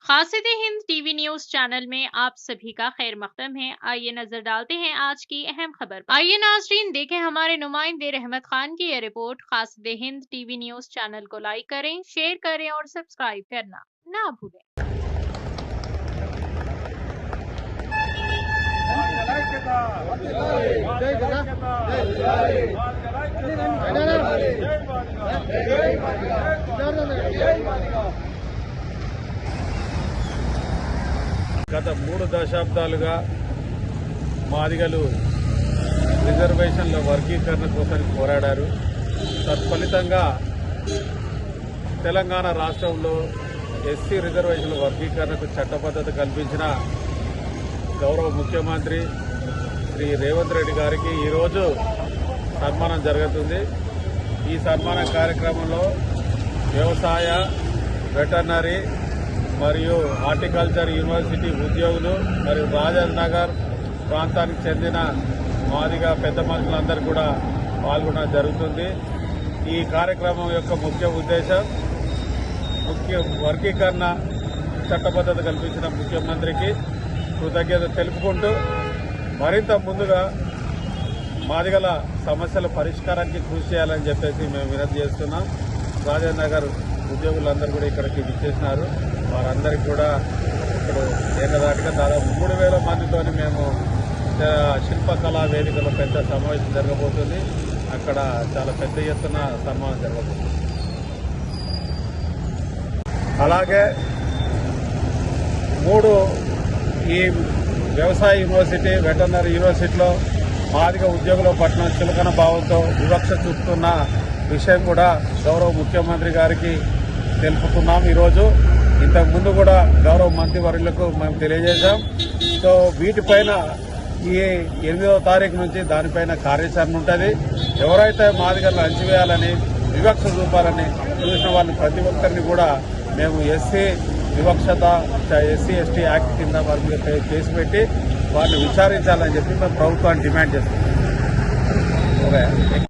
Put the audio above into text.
Khasid Hind TV news channel में आप सभी का खैर मकदम है। आइए नजर डालते हैं आज की अहम खबर पर। आइए नाज़रीन देखें हमारे नुमाइंदे रहमत खान की ये report. Qasid Hind TV news channel को लाइक करें, शेयर करें और सब्सक्राइब करना ना भूलें। గత 3 దశాబ్దాలుగా మాదిగలు రిజర్వేషన్ల వర్గీకరణ కోసం పోరాడారు. తత్ఫలితంగా తెలంగాణ రాష్ట్రంలో ఎస్సీ రిజర్వేషన్ల వర్గీకరణకు చట్టబద్ధత కల్పించిన గౌరవ ముఖ్యమంత్రి శ్రీ రేవంత్ రెడ్డి గారికి ఈరోజు సన్మానం జరుగుతుంది. ఈ సన్మాన కార్యక్రమంలో వ్యవసాయ, వెటర్నరీ మరియు హార్టికల్చర్ యూనివర్సిటీ ఉద్యోగులు మరియు రాజేంద్ర నగర్ ప్రాంతానికి చెందిన మాదిగా పెద్ద మనుషులందరూ కూడా పాల్గొనడం జరుగుతుంది. ఈ కార్యక్రమం యొక్క ముఖ్య ఉద్దేశం వర్గీకరణ చట్టబద్ధత కల్పించిన ముఖ్యమంత్రికి కృతజ్ఞత తెలుపుకుంటూ మరింత ముందుగా మాదిగల సమస్యల పరిష్కారానికి కృషి చేయాలని చెప్పేసి మేము వినతి చేస్తున్నాం. రాజేంద్ర నగర్ ఉద్యోగులందరూ కూడా ఇక్కడికి విచ్చేసినారు. వారందరికీ కూడా ఇప్పుడు ఏకదాటిగా దాదాపు 3000 మందితో మేము శిల్పకళా వేదికలో పెద్ద సమావేశం జరగబోతుంది. అక్కడ చాలా పెద్ద ఎత్తున సన్మానం జరగబోతుంది. అలాగే 3 ఈ వ్యవసాయ యూనివర్సిటీ, వెటర్నరీ యూనివర్సిటీలో మాదిగ ఉద్యోగుల పట్ల చులకన భావంతో వివక్ష చూపుతున్న విషయం కూడా గౌరవ ముఖ్యమంత్రి గారికి తెలుపుతున్నాం. ఈరోజు ఇంతకుముందు కూడా గౌరవ మంత్రివర్యులకు మేము తెలియజేశాం. సో వీటిపైన ఈ 8వ తారీఖు నుంచి దానిపైన కార్యాచరణ ఉంటుంది. ఎవరైతే మాదిగలను అణచివేయాలని, వివక్ష చూపాలని చూసిన వాళ్ళని ప్రతి ఒక్కరిని కూడా మేము ఎస్సీ ఎస్టీ యాక్ట్ కింద వారి మీద కేసు పెట్టి వారిని విచారించాలని చెప్పి మేము ప్రభుత్వాన్ని డిమాండ్ చేస్తున్నాం.